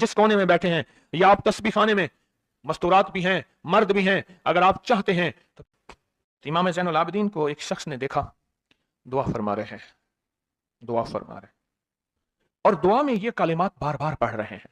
जिस कोने में बैठे हैं, या आप तस्बीह खाने में, मस्तूरात भी हैं, मर्द भी हैं, अगर आप चाहते हैं तो इमाम ज़ैनुल आबिदीन को एक शख्स ने देखा, दुआ फरमा रहे हैं, दुआ फरमा रहे हैं, और दुआ में ये कलिमात बार बार पढ़ रहे हैं,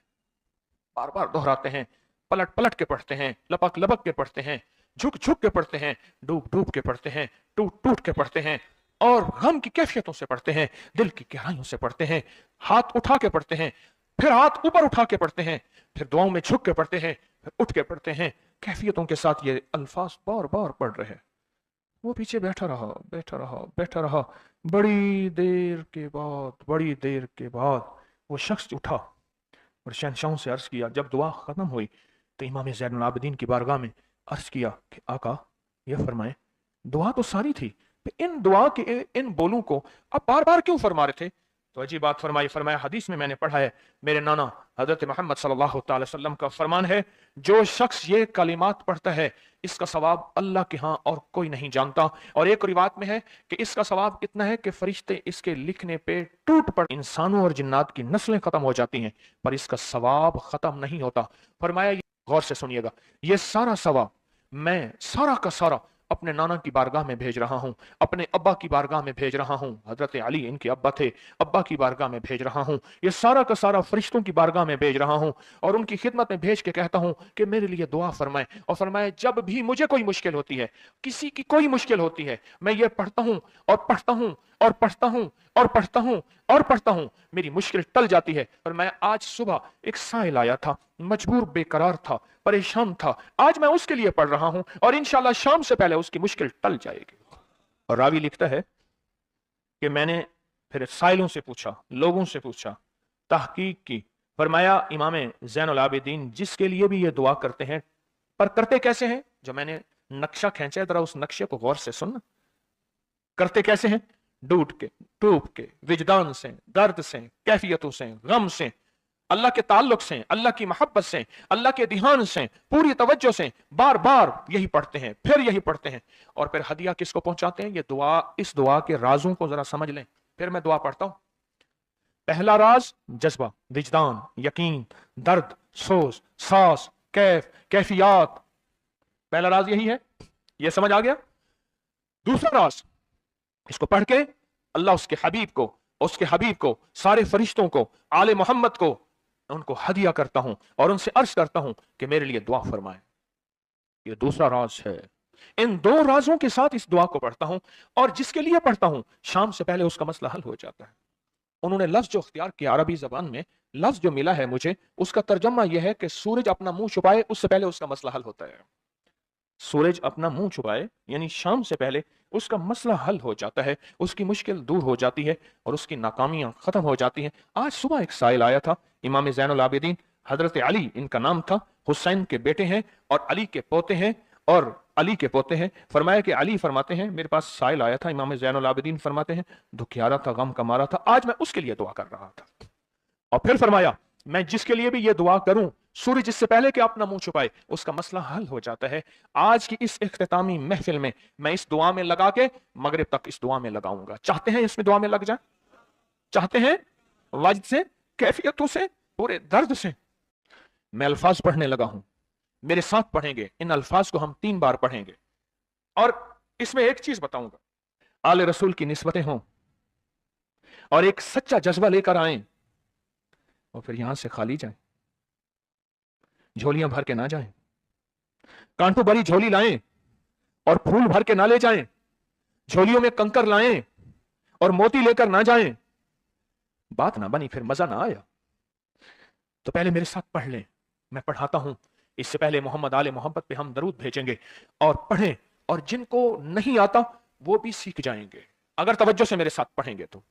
बार बार दोहराते हैं, पलट पलट के पढ़ते हैं, लपक लपक के पढ़ते हैं, झुक झुक के पढ़ते हैं, डूब डूब के पढ़ते हैं, टूट टूट के पढ़ते हैं, और गम की कैफियतों से पढ़ते हैं, दिल की गहराइयों से पढ़ते हैं, हाथ उठा के पढ़ते हैं, फिर हाथ ऊपर उठा के पढ़ते हैं, फिर दुआओं में झुक के पढ़ते हैं, फिर उठ के पढ़ते हैं, कैफियतों के साथ ये अल्फाज बार बार पढ़ रहे हैं। वो पीछे बैठा रहा, बैठा रहा, बैठा रहा। बड़ी देर के बाद वो शख्स उठा और शहंशाहों से अर्ज किया। जब दुआ खत्म हुई तो इमाम ज़ैनुल आबिदीन की बारगाह में अर्ज किया कि आका ये फरमाएं, दुआ तो सारी थी, इन दुआ के इन बोलों को आप बार बार क्यों फरमा रहे थे? तो अजीब बात फरमाई, फरमाया हदीस में मैंने पढ़ा है, मेरे नाना हजरत मोहम्मद सल्लल्लाहु अलैहि वसल्लम का फरमान है, जो शख्स ये कलिमात पढ़ता है इसका सवाब अल्लाह के यहाँ और कोई नहीं जानता। और एक रिवायत में है कि इसका सवाब इतना है कि फरिश्ते इसके लिखने पे टूट पड़, इंसानों और जिन्नात की नस्लें खत्म हो जाती हैं पर इसका सवाब खत्म नहीं होता। फरमाया, गौर से सुनिएगा, ये सारा सवाब मैं सारा का सारा अपने नाना की बारगाह में भेज रहा हूं, अपने अब्बा की बारगाह में भेज रहा हूं, हजरत अली इनके अब्बा थे, अब्बा की बारगाह में भेज रहा हूं, ये सारा का सारा फरिश्तों की बारगाह में भेज रहा हूं और उनकी खिदमत में भेज के कहता हूं कि मेरे लिए दुआ फरमाएं। और फरमाए, जब भी मुझे कोई मुश्किल होती है, किसी की कोई मुश्किल होती है, मैं ये पढ़ता हूं और पढ़ता हूं और पढ़ता हूं और पढ़ता हूं और पढ़ता हूं, मेरी मुश्किल टल जाती है। और मैं आज सुबह एक साइल आया था, मजबूर बेकरार था, परेशान था, आज मैं उसके लिए पढ़ रहा हूं और इंशाल्लाह शाम से पहले उसकी मुश्किल टल जाएगी। और रावी लिखता है कि मैंने फिर साइलों से पूछा, लोगों से पूछा, तहकीक की, फरमाया इमाम ज़ैनुल आबिदीन जिसके लिए भी ये दुआ करते हैं, पर करते कैसे हैं? जो मैंने नक्शा खींचा है, जरा उस नक्शे को गौर से सुनना। करते कैसे हैं? डूब के, टूट के, विजदान से, दर्द से, कैफियतों से, गम से, अल्लाह के ताल्लुक से, अल्लाह की मोहब्बत से, अल्लाह के ध्यान से, पूरी तवज्जो से बार बार यही पढ़ते हैं, फिर यही पढ़ते हैं। और फिर हदिया किसको पहुंचाते हैं? ये दुआ, इस दुआ के राजों को जरा समझ लें। फिर मैं दुआ पढ़ता हूं। पहला राज जज्बा, विजदान, यकीन, दर्द, सोच, सांस, कैफियत, पहला राज यही है। यह समझ आ गया? दूसरा राज, इसको पढ़ के अल्लाह उसके हबीब को, सारे फरिश्तों को, आले मोहम्मद को, उनको हदिया करता हूं और उनसे अर्ज करता हूं कि मेरे लिए दुआ फरमाएं। ये दूसरा राज है। इन दो राजों के साथ इस दुआ को पढ़ता हूं और जिसके लिए पढ़ता हूं शाम से पहले उसका मसला हल हो जाता है। उन्होंने लफ्ज जो अख्तियार किया अरबी जबान में, लफ्ज जो मिला है मुझे, उसका तर्जमा यह है कि सूरज अपना मुंह छुपाए उससे पहले उसका मसला हल होता है। सूरज अपना मुंह छुपाए यानी शाम से पहले उसका मसला हल हो जाता है, उसकी मुश्किल दूर हो जाती है और उसकी नाकामियां खत्म हो जाती हैं। आज सुबह एक साइल आया था, इमाम ज़ैनुल आबिदीन हजरत अली इनका नाम था, हुसैन के बेटे हैं और अली के पोते हैं, और अली के पोते हैं। फरमाया कि अली फरमाते हैं, मेरे पास साइल आया था, इमाम ज़ैनुल आबिदीन फरमाते हैं, दुखियारा था, गम का मारा था, आज मैं उसके लिए दुआ कर रहा था। और फिर फरमाया, मैं जिसके लिए भी ये दुआ करूं, सूरज इससे पहले कि अपना मुंह छुपाए उसका मसला हल हो जाता है। आज की इस इख्तितामी महफिल में मैं इस दुआ में लगा के मगरिब तक इस दुआ में लगाऊंगा। चाहते हैं इसमें दुआ में लग जाए? चाहते हैं? वजद से, कैफियतों से, पूरे दर्द से। मैं अल्फाज पढ़ने लगा हूं, मेरे साथ पढ़ेंगे। इन अल्फाज को हम 3 बार पढ़ेंगे और इसमें एक चीज बताऊंगा, आले रसूल की निस्बतें हों और एक सच्चा जज्बा लेकर आए और फिर यहां से खाली जाए, झोलियां भर के ना जाएं, कांटों भरी झोली लाएं और फूल भर के ना ले जाएं, झोलियों में कंकर लाएं और मोती लेकर ना जाएं। बात ना बनी, फिर मजा ना आया। तो पहले मेरे साथ पढ़ लें, मैं पढ़ाता हूं। इससे पहले मोहम्मद आले मोहब्बत पे हम दरूद भेजेंगे और पढ़ें, और जिनको नहीं आता वो भी सीख जाएंगे अगर तवज्जो से मेरे साथ पढ़ेंगे तो।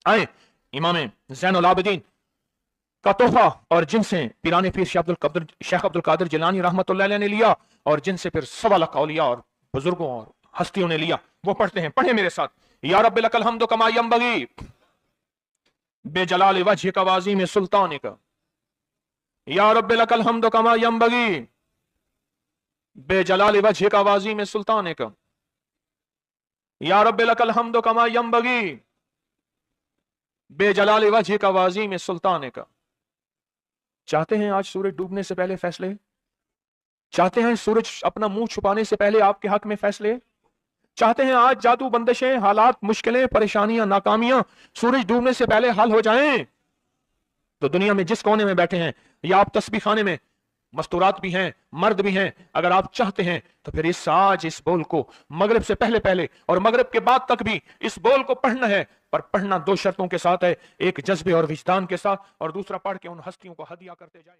आए, इमाम ज़ैनुल आबिदीन का तोहफा, और जिनसे पीराने पीर शेख अब्दुल कादिर जिलानी रहमतुल्लाह अलैह ने लिया और जिनसे फिर 1.25 लाख औलिया और बुजुर्गों और हस्तियों ने लिया, वो पढ़ते हैं। पढ़े मेरे साथ। या रब्बी लकल हम्दु कमा यंबगी बेजलाल वजह का वाज़ीम सुल्तान का, या रब्बी लकल हम्दु कमा यंबगी बेजलाल वजह का वाज़ीम सुल्तान का, या रब्बी लकल हम्दु कमा यंबगी बेजलाल वजह का वाज़ीम सुल्तान का। चाहते हैं आज सूरज डूबने से पहले फैसले? चाहते हैं सूरज अपना मुंह छुपाने से पहले आपके हक में फैसले? चाहते हैं आज जादू, बंदिशें, हालात, मुश्किलें, परेशानियां, नाकामियां सूरज डूबने से पहले हल हो जाएं? तो दुनिया में जिस कोने में बैठे हैं या आप तस्बीह खाने में, मस्तूरात भी हैं, मर्द भी हैं, अगर आप चाहते हैं तो फिर इस बोल को मगरिब से पहले पहले और मगरिब के बाद तक भी इस बोल को पढ़ना है। पर पढ़ना दो शर्तों के साथ है, एक जज्बे और विजदान के साथ, और दूसरा पढ़ के उन हस्तियों को हदिया करते जाए।